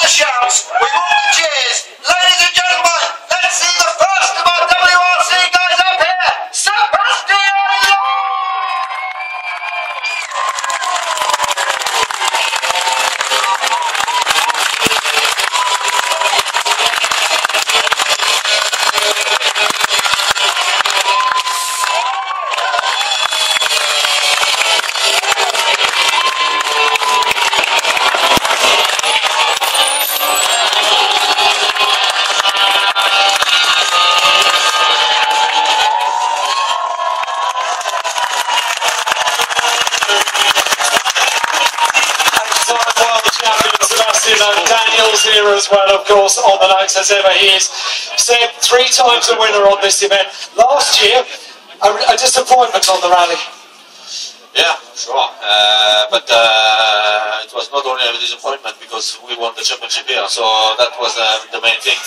shouts, with all the cheers, ladies and gentlemen, let's see the first of our WRC guys up here, Sebastian Loeb! Daniel's here as well, of course, on the notes as ever. He is Seb, 3 times a winner on this event. Last year, a disappointment on the rally. Yeah, sure. But it was not only a disappointment because we won the championship here, so that was the main thing.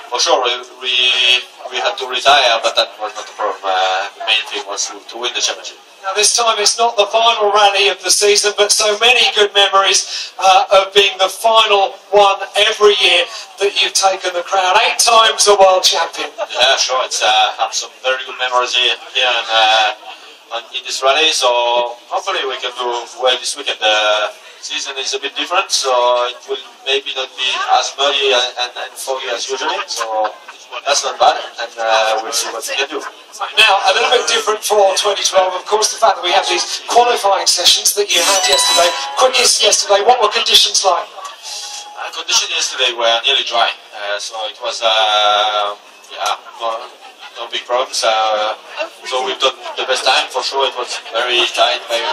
For sure, we had to retire, but that was not the problem. The main thing was to win the championship. Now this time it's not the final rally of the season, but so many good memories of being the final one every year that you've taken the crown. 8 times a world champion. Yeah, sure. It's have some very good memories here in this rally. So hopefully we can do well this weekend. The season is a bit different, so it will maybe not be as muddy and foggy as usually. So that's not bad, and we'll see what we can do. Now, a little bit different for 2012, of course, the fact that we have these qualifying sessions that you had yesterday, quickest yesterday. What were conditions like? Conditions yesterday were nearly dry, so it was no big problems. So we've done the best time for sure. It was very tight, very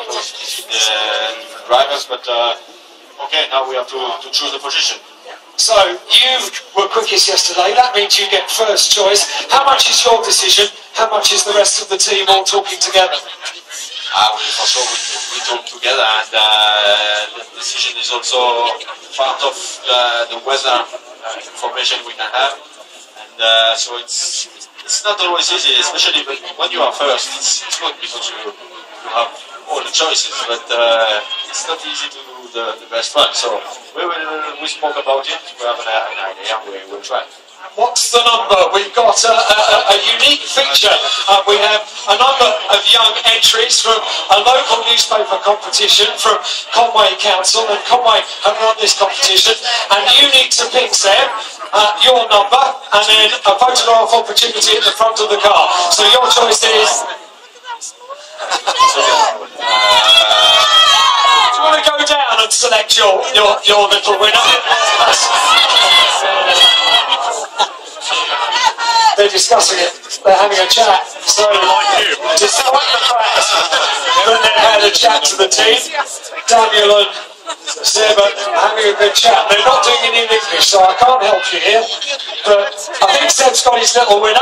close between the different drivers, but okay, now we have to choose the position. So, you were quickest yesterday, that means you get first choice. How much is your decision? How much is the rest of the team all talking together? For sure we talk together, and the decision is also part of the weather information we can have. And so it's not always easy, especially when you are first. It's good because you have all the choices, but it's not easy to do the best one. So we spoke about it. We have an idea. We will try. What's the number? We've got a unique feature. We have a number of young entries from a local newspaper competition from Conway Council, and Conway have run this competition. And you need to pick, Seb, your number, and then a photograph opportunity at the front of the car. So your choice is. Do you want to go down and select your little winner? They're discussing it. They're having a chat. So, despite the fact that they had a chat to the team, Daniel and Seb are having a good chat. They're not doing it in English, so I can't help you here. But I think Seb's got his little winner.